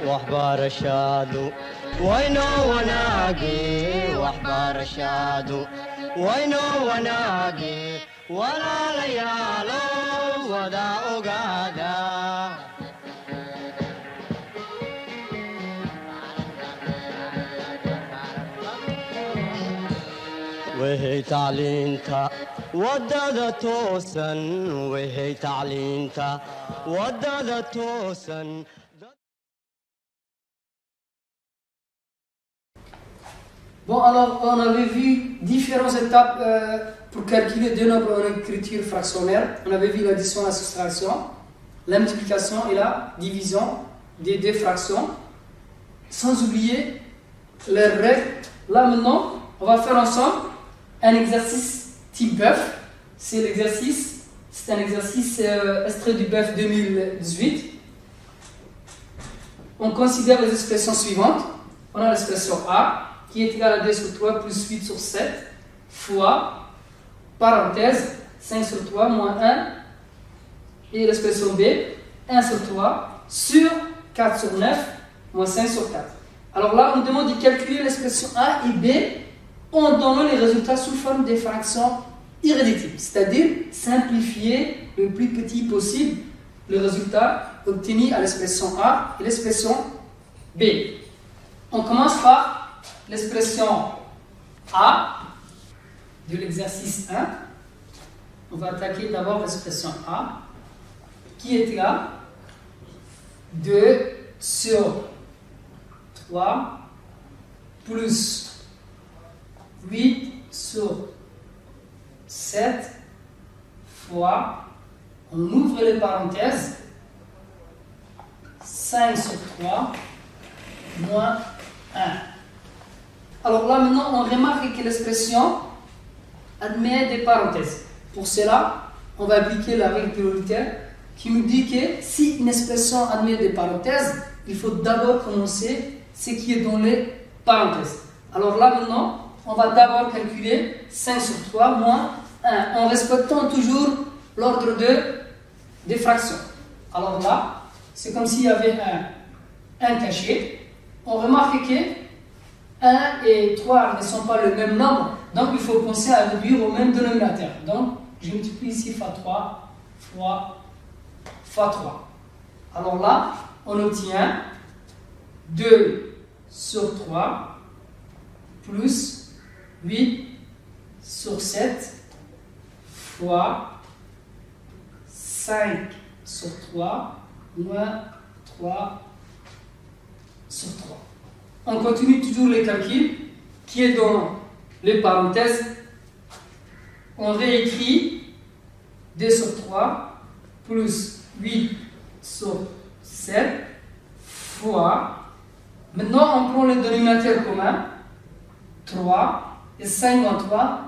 waxbarashadu waynoo wanaage waxbarashadu waynoo wanaage walaalayaalo wada ogaada وهي تعلينتا ودادة توسن وهي تعلينتا ودادة توسن. Bon, alors on avait vu différentes étapes pour calculer deux nombres en écriture fractionnaire. On avait vu l'addition, la soustraction, la multiplication et la division des deux fractions, sans oublier les règles. Là maintenant, on va faire ensemble un exercice type BEF. C'est un exercice extrait du BEF 2018. On considère les expressions suivantes. On a l'expression A qui est égale à 2 sur 3 plus 8 sur 7 fois, parenthèse, 5 sur 3 moins 1, et l'expression B, 1 sur 3 sur 4 sur 9 moins 5 sur 4. Alors là, on nous demande de calculer l'expression A et B en donnant les résultats sous forme des fractions irréductibles, c'est-à-dire simplifier le plus petit possible le résultat obtenu à l'expression A et l'expression B. On commence par l'expression A de l'exercice 1. On va attaquer d'abord l'expression A qui est égale à 2 sur 3 plus 8 sur 7 fois, on ouvre les parenthèses, 5 sur 3 moins 1. Alors là maintenant on remarque que l'expression admet des parenthèses. Pour cela, on va appliquer la règle prioritaire qui nous dit que si une expression admet des parenthèses, il faut d'abord commencer ce qui est dans les parenthèses. Alors là maintenant, on va d'abord calculer 5 sur 3 moins 1 en respectant toujours l'ordre des fractions. Alors là, c'est comme s'il y avait un caché. On remarque que 1 et 3 ne sont pas le même nombre, donc il faut penser à réduire au même dénominateur. Donc, je multiplie ici fois 3 fois 3. Alors là, on obtient 2 sur 3 plus 8 sur 7 fois 5 sur 3 moins 3 sur 3. On continue toujours les calculs qui est dans les parenthèses. On réécrit 2 sur 3 plus 8 sur 7 fois. Maintenant, on prend le dénominateur commun. 3 et 5 moins 3,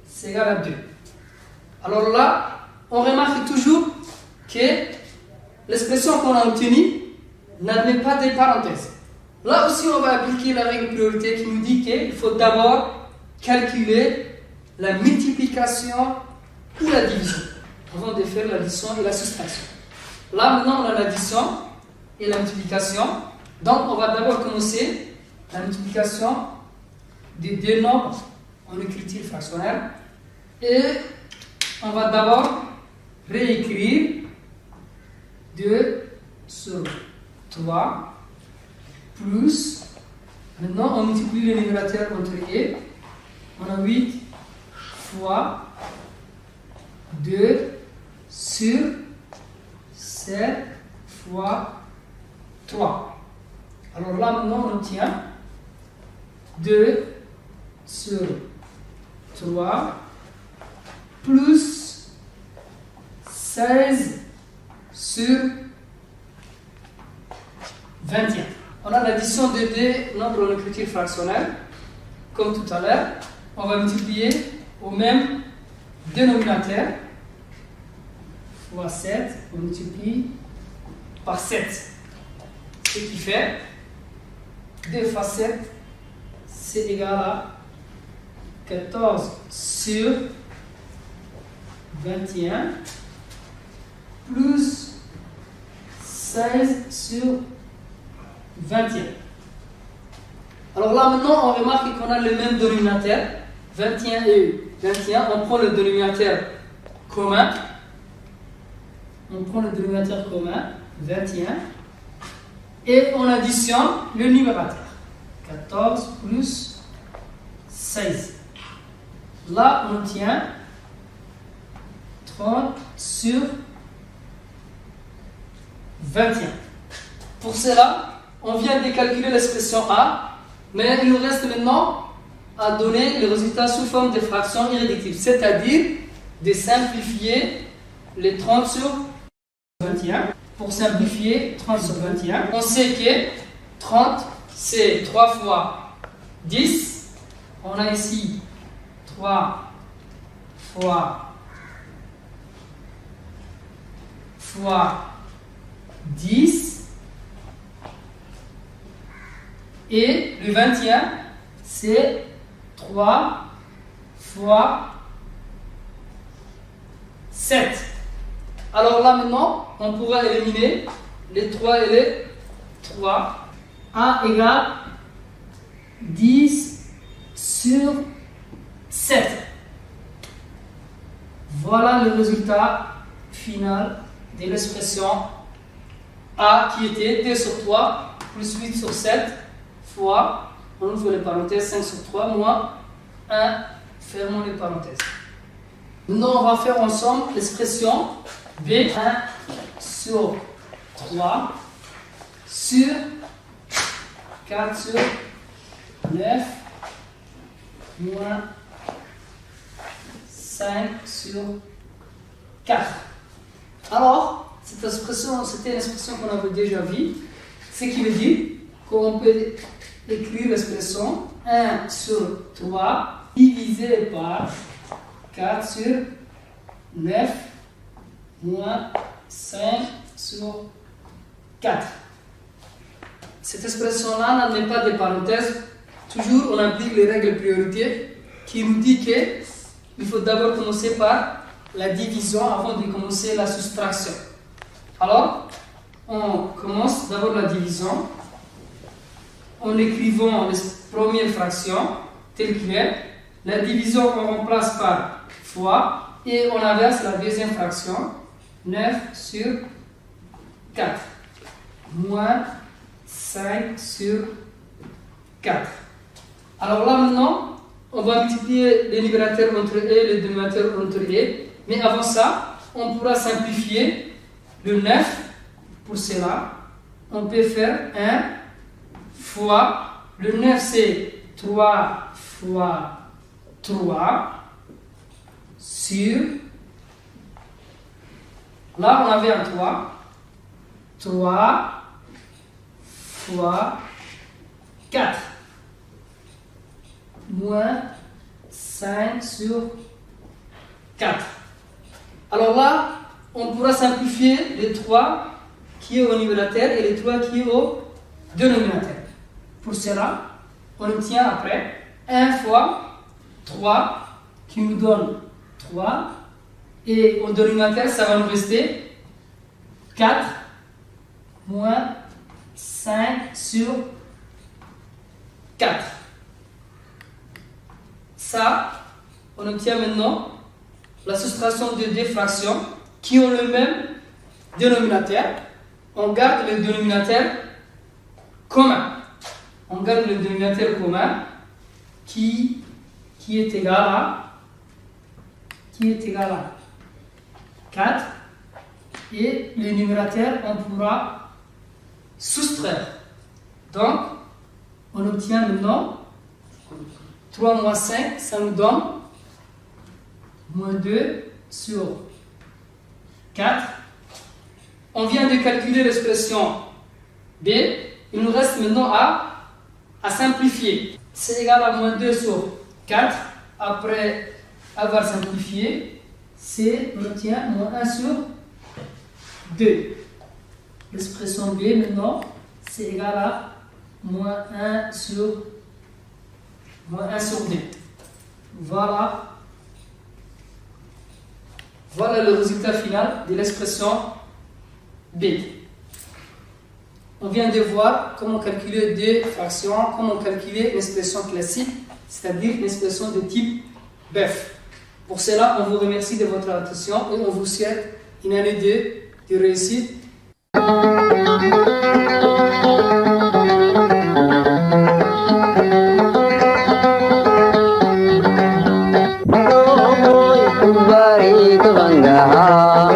c'est égal à 2. Alors là, on remarque toujours que l'expression qu'on a obtenue n'admet pas des parenthèses. Là aussi, on va appliquer la règle prioritaire qui nous dit qu'il faut d'abord calculer la multiplication ou la division avant de faire l'addition et la soustraction. Là, maintenant, on a l'addition et la multiplication. Donc, on va d'abord commencer la multiplication des deux nombres en écriture fractionnaire. Et on va d'abord réécrire 2 sur 3 plus, maintenant on multiplie les numérateurs entre eux, on a 8 fois 2 sur 7 fois 3. Alors là maintenant on obtient 2 sur 3 plus 16 sur 21. On a l'addition de deux nombres en écriture fractionnelle. Comme tout à l'heure, on va multiplier au même dénominateur fois 7. On multiplie par 7. Ce qui fait 2 fois 7, c'est égal à 14 sur 21 plus 16 sur 21. Alors là, maintenant, on remarque qu'on a le même dénominateur, 21 et 21. On prend le dénominateur commun. On prend le dénominateur commun, 21. Et on additionne le numérateur. 14 plus 16. Là, on obtient 30 sur 21. Pour cela, on vient de calculer l'expression A, mais il nous reste maintenant à donner le résultat sous forme de fraction irréductible, c'est-à-dire de simplifier les 30 sur 21. Pour simplifier 30 sur 21, on sait que 30, c'est 3 fois 10. On a ici 3 fois 10. Et le 21, c'est 3 fois 7. Alors là maintenant, on pourra éliminer les 3 et les 3. A égale 10 sur 7. Voilà le résultat final de l'expression A qui était 2 sur 3 plus 8 sur 7 fois, on ouvre les parenthèses, 5 sur 3 moins 1, fermons les parenthèses. Maintenant, on va faire ensemble l'expression B1 sur 3 sur 4 sur 9 moins 5 sur 4. Alors, cette expression, c'était une expression qu'on avait déjà vue, ce qui veut dire qu'on peut écrire l'expression 1 sur 3 divisé par 4 sur 9 moins 5 sur 4. Cette expression-là n'admet pas de parenthèses. Toujours, on applique les règles de priorité qui nous dit qu'il faut d'abord commencer par la division avant de commencer la soustraction. Alors, on commence d'abord la division en écrivant les premières fractions telles qu'elles est. La division, on remplace par fois et on inverse la deuxième fraction, 9 sur 4, moins 5 sur 4. Alors là maintenant, on va multiplier les numérateurs entre eux et les dénominateurs entre eux. Mais avant ça, on pourra simplifier le 9. Pour cela, on peut faire 1 fois, le 9 c'est 3 fois 3 sur, là on avait un 3 fois 4 moins 5 sur 4. Alors là, on pourra simplifier les 3 qui est au numérateur et les 3 qui est au dénominateur. Pour cela, on obtient après 1 fois 3 qui nous donne 3 et au dénominateur, ça va nous rester 4 moins 5 sur 4. Ça, on obtient maintenant la soustraction de deux fractions qui ont le même dénominateur. On garde le dénominateur commun. On garde le dénominateur commun qui est égal à 4 et le numérateur on pourra soustraire. Donc on obtient maintenant 3 moins 5, ça nous donne moins 2 sur 4. On vient de calculer l'expression B. Il nous reste maintenant à simplifier. C'est égal à moins 2 sur 4. Après avoir simplifié, on obtient moins 1 sur 2. L'expression B maintenant, c'est égal à moins 1 sur 2. Voilà le résultat final de l'expression B. On vient de voir comment calculer deux fractions, comment calculer une expression classique, c'est-à-dire une expression de type BEF. Pour cela, on vous remercie de votre attention et on vous souhaite une année de réussite. Bari tu bangga